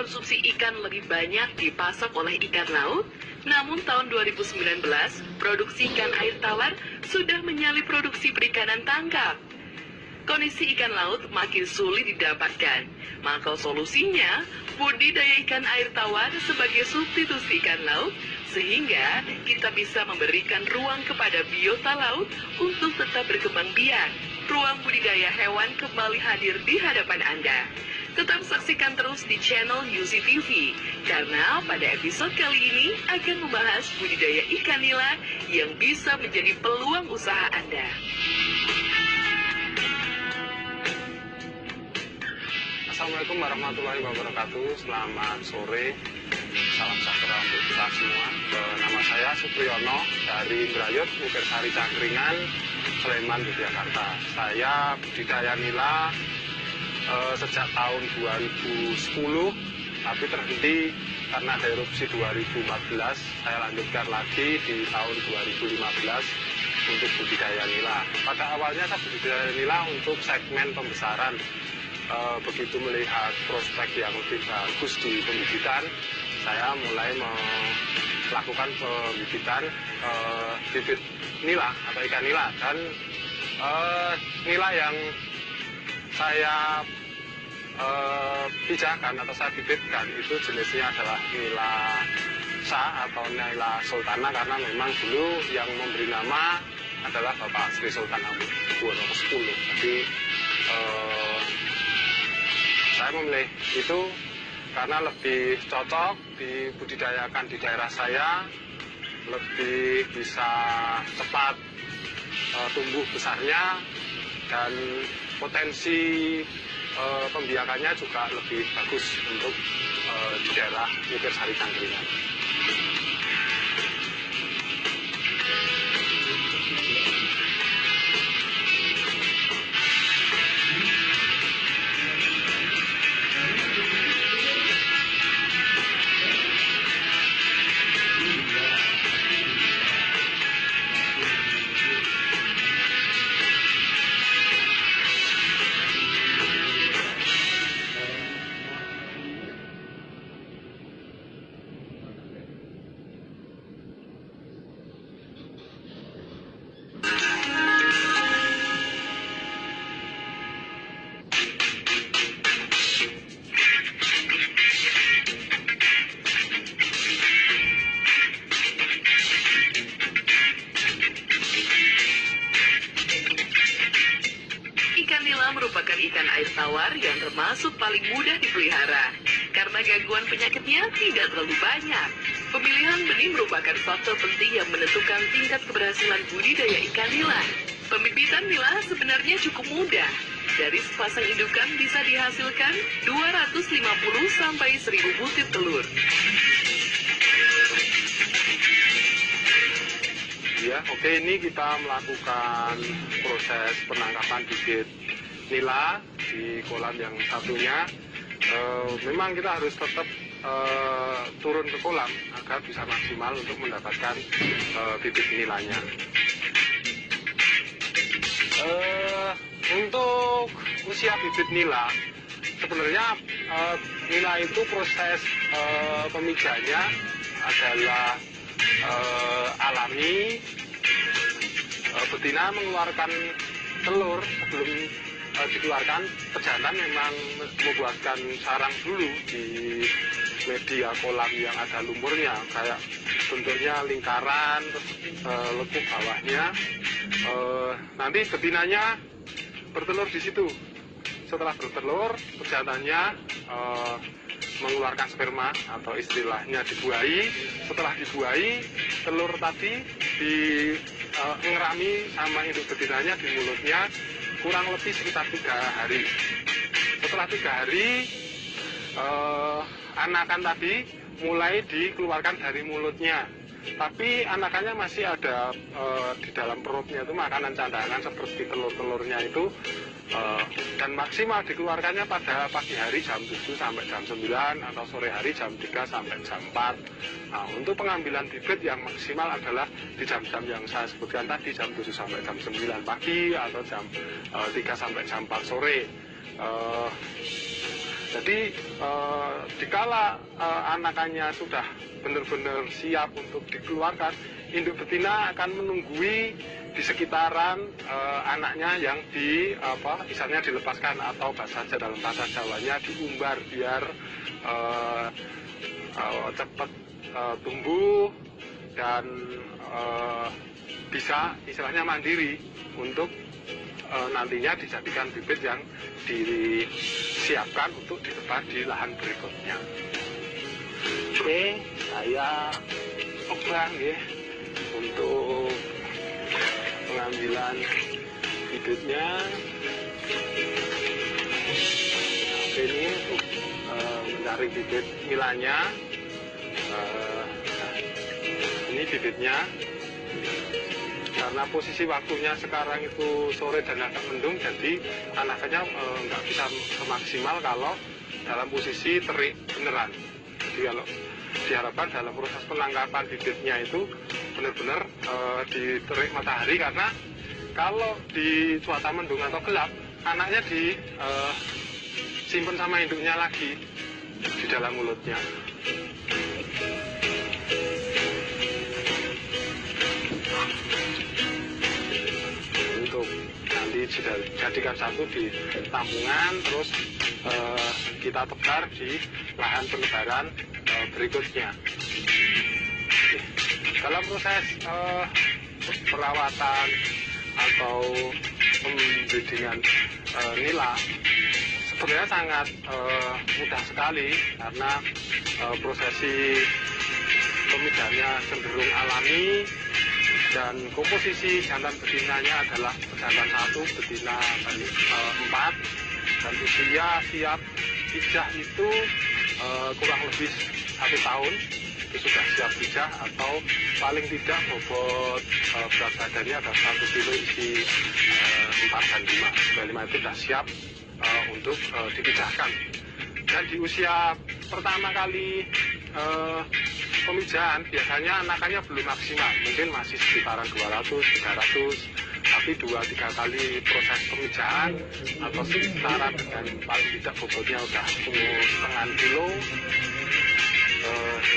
konsumsi ikan lebih banyak dipasok oleh ikan laut, namun tahun 2019, produksi ikan air tawar sudah menyalip produksi perikanan tangkap. Kondisi ikan laut makin sulit didapatkan, maka solusinya budidaya ikan air tawar sebagai substitusi ikan laut, sehingga kita bisa memberikan ruang kepada biota laut untuk tetap berkembang biak. Ruang budidaya hewan kembali hadir di hadapan Anda. Tetap saksikan terus di channel UC TV, karena pada episode kali ini akan membahas budidaya ikan nila yang bisa menjadi peluang usaha Anda. Assalamualaikum warahmatullahi wabarakatuh. Selamat sore, salam sejahtera untuk kita semua. Nama saya Supriyono dari Indrayut, Mukirsari Cangkringan, Sleman, Yogyakarta. Saya budidaya nila sejak tahun 2010, tapi terhenti karena ada erupsi 2014. Saya lanjutkan lagi di tahun 2015 untuk budidaya nila. Pada awalnya saya budidaya nila untuk segmen pembesaran. Begitu melihat prospek yang lebih bagus di pembibitan, saya mulai melakukan pembibitan bibit nila atau ikan nila. Dan nila yang saya pijakan atau saya bibitkan itu jenisnya adalah nila sa atau nila sultana, karena memang dulu yang memberi nama adalah Bapak Sri Sultan Hamengkubuwono X. Jadi saya memilih itu karena lebih cocok dibudidayakan di daerah saya, lebih bisa cepat tumbuh besarnya, dan potensi pembiakannya juga lebih bagus untuk di daerah Mukirsari Cangkringan. Merupakan ikan air tawar yang termasuk paling mudah dipelihara karena gangguan penyakitnya tidak terlalu banyak. Pemilihan benih merupakan faktor penting yang menentukan tingkat keberhasilan budidaya ikan nila. Pembibitan nila sebenarnya cukup mudah. Dari sepasang indukan bisa dihasilkan 250 sampai 1000 butir telur. Ya, oke, ini kita melakukan proses penangkapan bibit nila di kolam yang satunya. Memang kita harus tetap turun ke kolam agar bisa maksimal untuk mendapatkan bibit nilanya. Untuk usia bibit nila, sebenarnya nila itu proses pemijanya adalah alami. Betina mengeluarkan telur sebelum dikeluarkan, pejantan memang membuatkan sarang dulu di media kolam yang ada lumpurnya, kayak bentuknya lingkaran, terus lekuk bawahnya. Nanti betinanya bertelur di situ. Setelah bertelur, pejantannya mengeluarkan sperma atau istilahnya dibuahi. Setelah dibuahi, telur tadi ngerami sama induk betinanya di mulutnya kurang lebih sekitar 3 hari. Setelah 3 hari, anakan tadi mulai dikeluarkan dari mulutnya. Tapi anakannya masih ada di dalam perutnya, itu makanan cadangan seperti telur-telurnya itu. Dan maksimal dikeluarkannya pada pagi hari jam 7 sampai jam 9 atau sore hari jam 3 sampai jam 4. Nah, untuk pengambilan bibit yang maksimal adalah di jam-jam yang saya sebutkan tadi, jam 7 sampai jam 9 pagi atau jam 3 sampai jam 4 sore. Jadi dikala anakannya sudah benar-benar siap untuk dikeluarkan, induk betina akan menunggui di sekitaran anaknya yang misalnya dilepaskan, atau dalam bahasa Jawanya diumbar, biar cepat tumbuh dan bisa istilahnya mandiri untuk nantinya dijadikan bibit yang disiapkan untuk ditebar di lahan berikutnya. Oke, saya coba ya untuk pengambilan bibitnya. Oke, ini untuk mencari bibit nilainya. Ini bibitnya. Karena posisi waktunya sekarang itu sore dan agak mendung, jadi anakannya nggak bisa semaksimal kalau dalam posisi terik beneran. Jadi kalau diharapkan dalam proses penangkapan bibitnya itu benar-benar diterik matahari, karena kalau di cuaca mendung atau gelap, anaknya disimpan sama induknya lagi di dalam mulutnya. Untuk nanti dijadikan satu di tampungan, terus kita tebar di lahan penebaran berikutnya. Dalam proses perawatan atau pembreedingan nila sebenarnya sangat mudah sekali, karena prosesi pemijahannya cenderung alami, dan komposisi jantan betinanya adalah jantan 1, betina 4, dan usia siap pijah itu kurang lebih 1 tahun itu sudah siap pijah, atau paling tidak bobot berat badannya ada 1 kilo, isi 4 dan 5 itu sudah siap untuk dipijahkan. Dan di usia pertama kali pemijahan biasanya anakannya belum maksimal, mungkin masih sekitaran 200-300, tapi 2-3 kali proses pemijahan atau sekitaran dengan paling tidak bobotnya udah setengah kilo,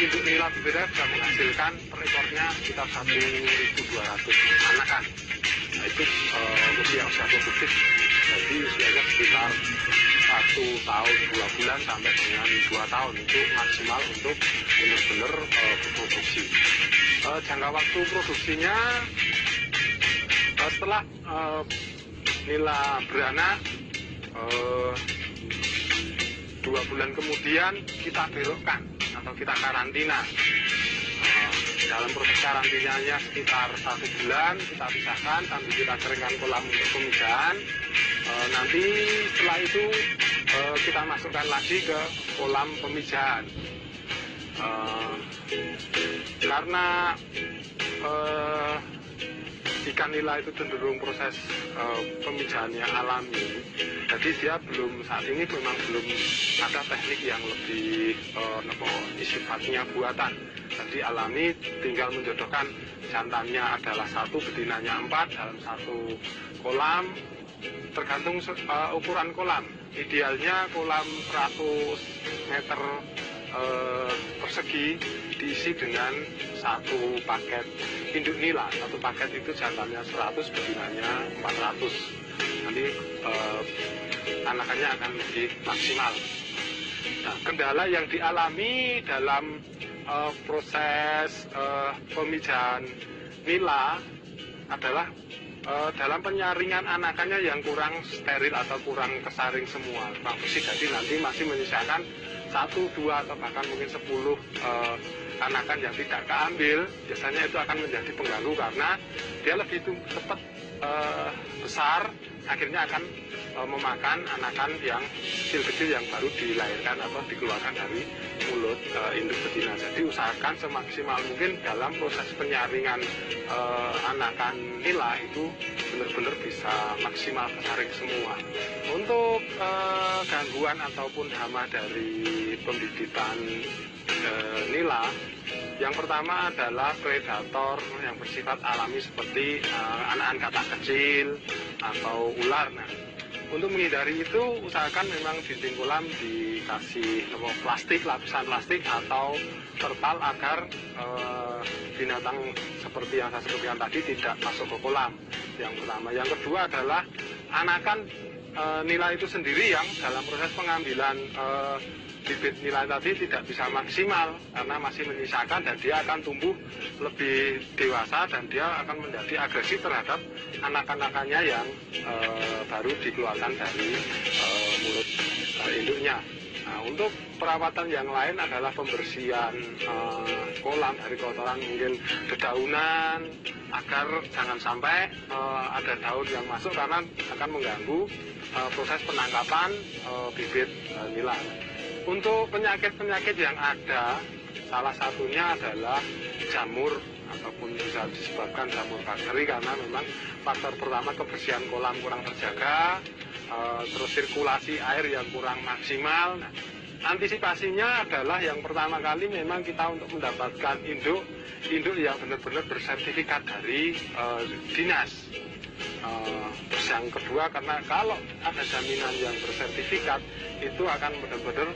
induk nila bibitnya bisa menghasilkan per ekornya sekitar 1.200 anakan. Nah, itu usia produktif, jadi usianya sekitar 1 tahun 2 bulan sampai dengan 2 tahun itu maksimal untuk benar-benar berproduksi. Jangka waktu produksinya setelah nila beranak 2 bulan kemudian kita belokkan atau kita karantina. Dalam proses karantinanya sekitar 1 bulan kita pisahkan sambil kita keringkan kolam untuk pemijahan. Nanti setelah itu kita masukkan lagi ke kolam pemijahan. Karena ikan nila itu cenderung proses pemijahannya alami, jadi dia saat ini memang belum ada teknik yang lebih sifatnya buatan. Jadi alami, tinggal menjodohkan jantannya adalah 1, betinanya 4 dalam 1 kolam, tergantung ukuran kolam. Idealnya kolam 100 meter persegi diisi dengan 1 paket induk nila. 1 paket itu jantannya 100, betinanya 400. Nanti anakannya akan lebih maksimal. Nah, kendala yang dialami dalam proses pemijahan nila adalah dalam penyaringan anakannya yang kurang steril atau kurang kesaring semua. Jadi nanti masih menyisakan 1, 2 atau bahkan mungkin 10 anakan yang tidak keambil. Biasanya itu akan menjadi pengganggu karena dia lebih cepat besar, akhirnya akan memakan anakan yang kecil-kecil yang baru dilahirkan atau dikeluarkan dari mulut induk betina. Jadi usahakan semaksimal mungkin dalam proses penyaringan anakan nila itu benar-benar bisa maksimal kesaring semua. Untuk gangguan ataupun hama dari pembibitan nila, yang pertama adalah predator yang bersifat alami seperti anakan katak kecil atau ular. Nah, Untuk menghindari itu, usahakan memang dinding kolam dikasih plastik, lapisan plastik atau terpal agar binatang seperti yang saya sebutkan tadi tidak masuk ke kolam. Yang pertama. Yang kedua adalah anakan nila itu sendiri yang dalam proses pengambilan bibit nila tadi tidak bisa maksimal karena masih menyisakan, dan dia akan tumbuh lebih dewasa dan dia akan menjadi agresif terhadap anak-anakannya yang baru dikeluarkan dari mulut induknya. Nah, untuk perawatan yang lain adalah pembersihan kolam dari kotoran mungkin dedaunan, agar jangan sampai ada daun yang masuk karena akan mengganggu proses penangkapan bibit nila. Untuk penyakit-penyakit yang ada, salah satunya adalah jamur ataupun bisa disebabkan jamur bakteri, karena memang faktor pertama kebersihan kolam kurang terjaga, terus sirkulasi air yang kurang maksimal. Nah, antisipasinya adalah yang pertama kali memang kita untuk mendapatkan induk yang benar-benar bersertifikat dari dinas. Yang kedua, karena kalau ada jaminan yang bersertifikat itu akan benar-benar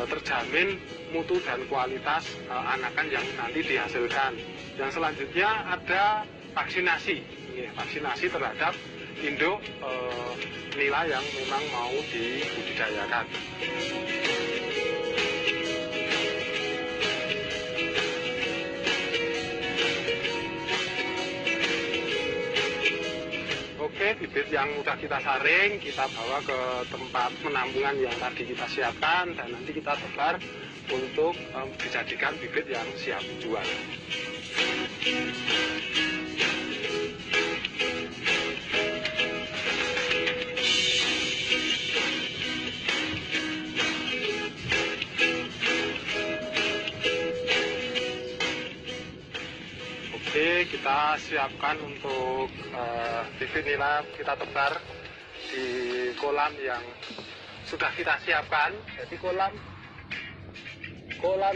terjamin mutu dan kualitas anakan yang nanti dihasilkan. Yang selanjutnya ada vaksinasi, vaksinasi terhadap induk nila yang memang mau dibudidayakan. Oke, bibit yang sudah kita saring, kita bawa ke tempat penampungan yang tadi kita siapkan, dan nanti kita tebar untuk dijadikan bibit yang siap jual. Oke, kita siapkan untuk bibit nila, kita tebar di kolam yang sudah kita siapkan. Jadi kolam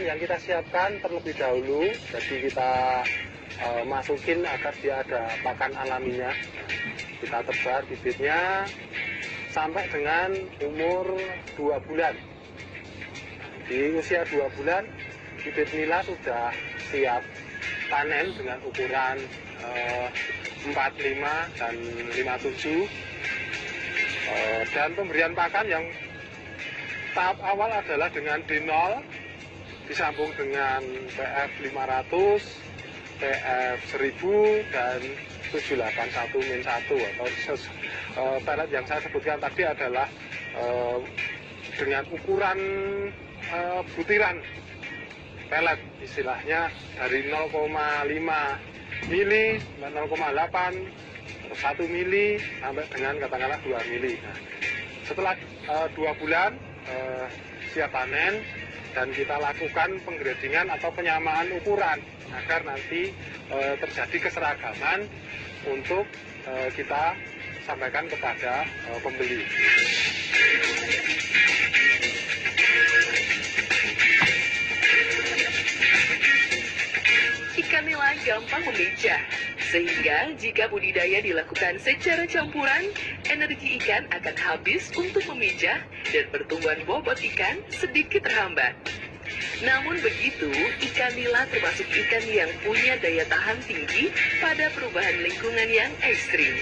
yang kita siapkan terlebih dahulu, jadi kita masukin agar dia ada pakan alaminya. Kita tebar bibitnya sampai dengan umur 2 bulan. Di usia 2 bulan, bibit nila sudah siap panen dengan ukuran 45 dan 57, dan pemberian pakan yang tahap awal adalah dengan D0 disambung dengan PF 500, PF 1000 dan 781-1 atau pelet yang saya sebutkan tadi adalah dengan ukuran butiran pelet, istilahnya dari 0,5 mili, 0,8, 1 mili sampai dengan katakanlah 2 mili. Nah, setelah 2 bulan siap panen, dan kita lakukan penggradingan atau penyamaan ukuran agar nanti terjadi keseragaman untuk kita sampaikan kepada pembeli. Ikan nila gampang memijah, sehingga jika budidaya dilakukan secara campuran, energi ikan akan habis untuk memijah dan pertumbuhan bobot ikan sedikit terhambat. Namun begitu, ikan nila termasuk ikan yang punya daya tahan tinggi pada perubahan lingkungan yang ekstrim.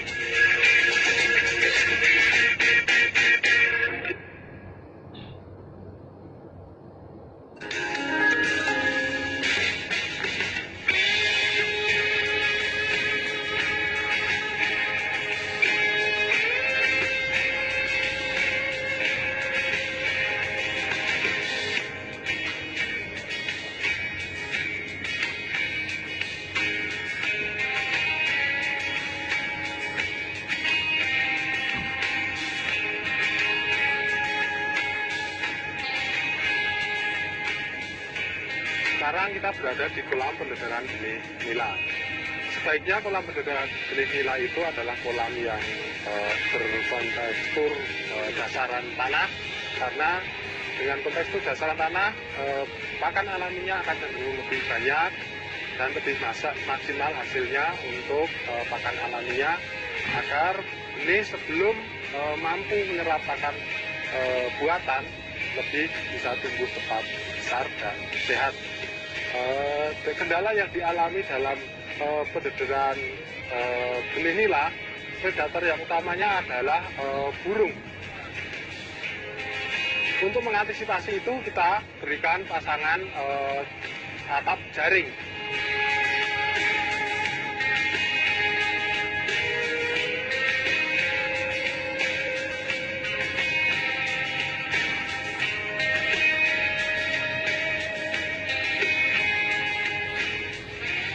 Sekarang kita berada di kolam pendedaran benih nila. Sebaiknya kolam pendedaran benih nila itu adalah kolam yang berkontekstur dasaran tanah, karena dengan kontekstur dasaran tanah pakan alaminya akan cenderung lebih banyak dan lebih maksimal hasilnya untuk pakan alaminya, agar benih sebelum mampu menyerap pakan buatan, lebih bisa tumbuh cepat, besar, dan sehat. Kendala yang dialami dalam pendederan benih nila, predator yang utamanya adalah burung. Untuk mengantisipasi itu kita berikan pasangan atap jaring.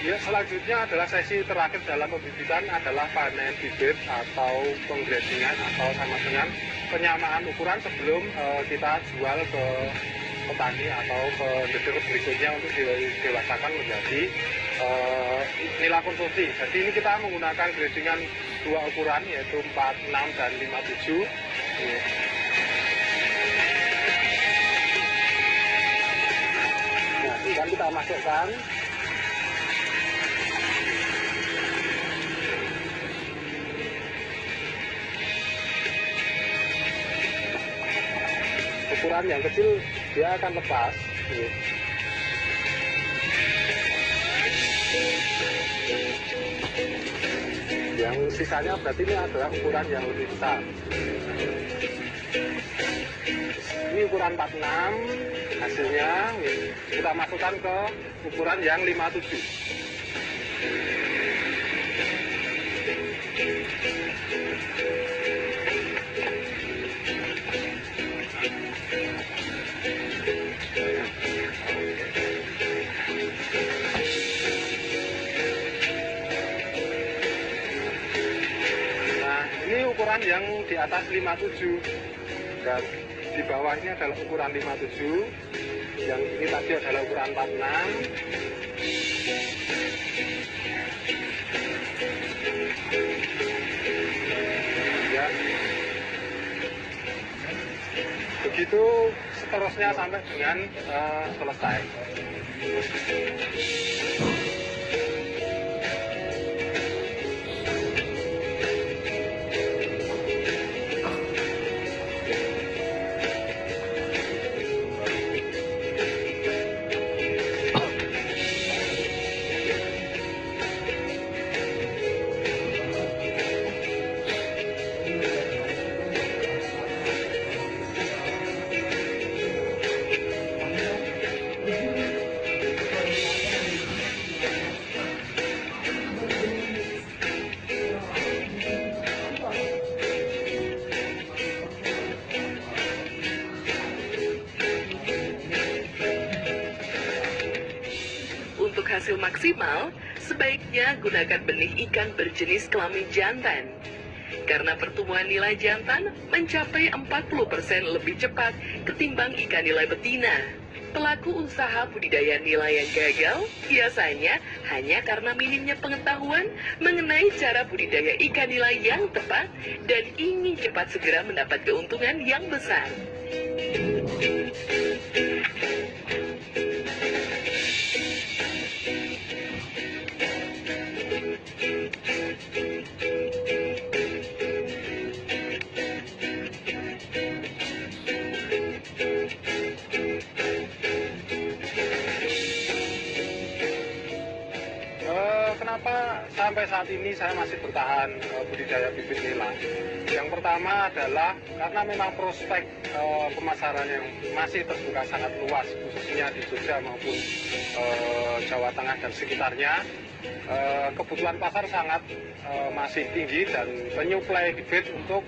Ya, selanjutnya adalah sesi terakhir dalam pembibitan adalah panen bibit atau penggradingan atau sama dengan penyamaan ukuran sebelum kita jual ke petani atau ke dealer berikutnya untuk didewasakan menjadi nila konsumsi. Jadi ini kita menggunakan gradingan dua ukuran yaitu 46 dan 57. Nah, ini kan kita masukkan. Ukuran yang kecil dia akan lepas. Yang sisanya berarti ini adalah ukuran yang lebih besar. Ini ukuran 46 hasilnya kita masukkan ke ukuran yang 57. Ukuran yang di atas 57 dan di bawah ini adalah ukuran 57, yang ini tadi adalah ukuran 46. Ya, begitu seterusnya sampai dengan selesai. Hasil maksimal, sebaiknya gunakan benih ikan berjenis kelamin jantan. Karena pertumbuhan nilai jantan mencapai 40% lebih cepat ketimbang ikan nilai betina. Pelaku usaha budidaya nila yang gagal biasanya hanya karena minimnya pengetahuan mengenai cara budidaya ikan nila yang tepat dan ingin cepat segera mendapat keuntungan yang besar. Kenapa sampai saat ini saya masih bertahan budidaya bibit nila? Yang pertama adalah karena memang prospek pemasaran yang masih terbuka sangat luas, khususnya di Jogja maupun Jawa Tengah dan sekitarnya. Kebutuhan pasar sangat masih tinggi dan penyuplai bibit untuk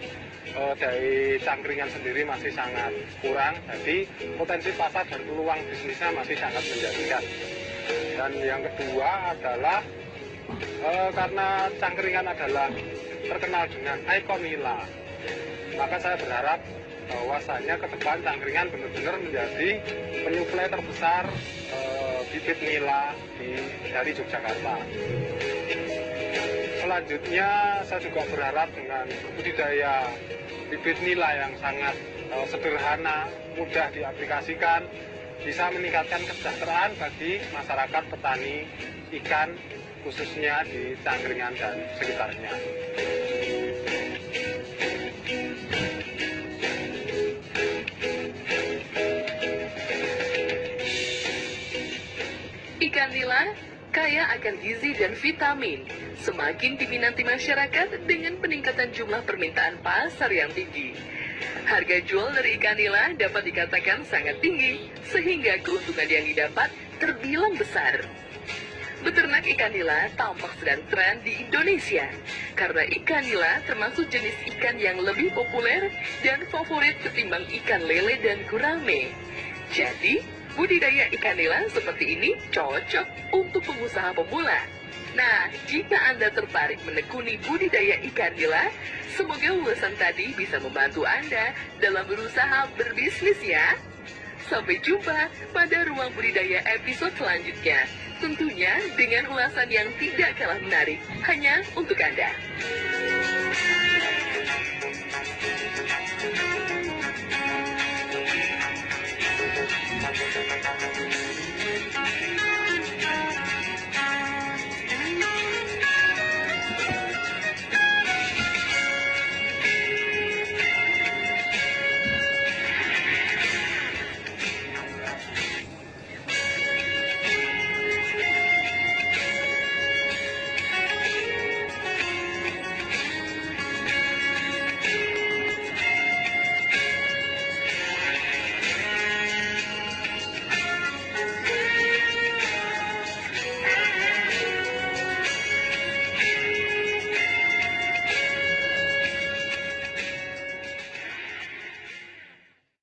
dari cangkringan sendiri masih sangat kurang. Jadi potensi pasar dan peluang bisnisnya masih sangat menjanjikan. Dan yang kedua adalah karena cangkringan adalah terkenal dengan ikon nila, maka saya berharap bahwasannya ke depan cangkringan benar-benar menjadi penyuplai terbesar bibit nila dari Yogyakarta. Selanjutnya saya juga berharap dengan budidaya bibit nila yang sangat sederhana, mudah diaplikasikan, bisa meningkatkan kesejahteraan bagi masyarakat petani ikan khususnya di Cangkringan dan sekitarnya. Ikan nila kaya akan gizi dan vitamin, semakin diminati masyarakat dengan peningkatan jumlah permintaan pasar yang tinggi. Harga jual dari ikan nila dapat dikatakan sangat tinggi, sehingga keuntungan yang didapat terbilang besar. Beternak ikan nila tampak sedang tren di Indonesia, karena ikan nila termasuk jenis ikan yang lebih populer dan favorit ketimbang ikan lele dan gurame. Jadi, budidaya ikan nila seperti ini cocok untuk pengusaha pemula. Nah, jika Anda tertarik menekuni budidaya ikan nila, semoga ulasan tadi bisa membantu Anda dalam berusaha berbisnis ya. Sampai jumpa pada Ruang Budidaya episode selanjutnya. Tentunya dengan ulasan yang tidak kalah menarik, hanya untuk Anda.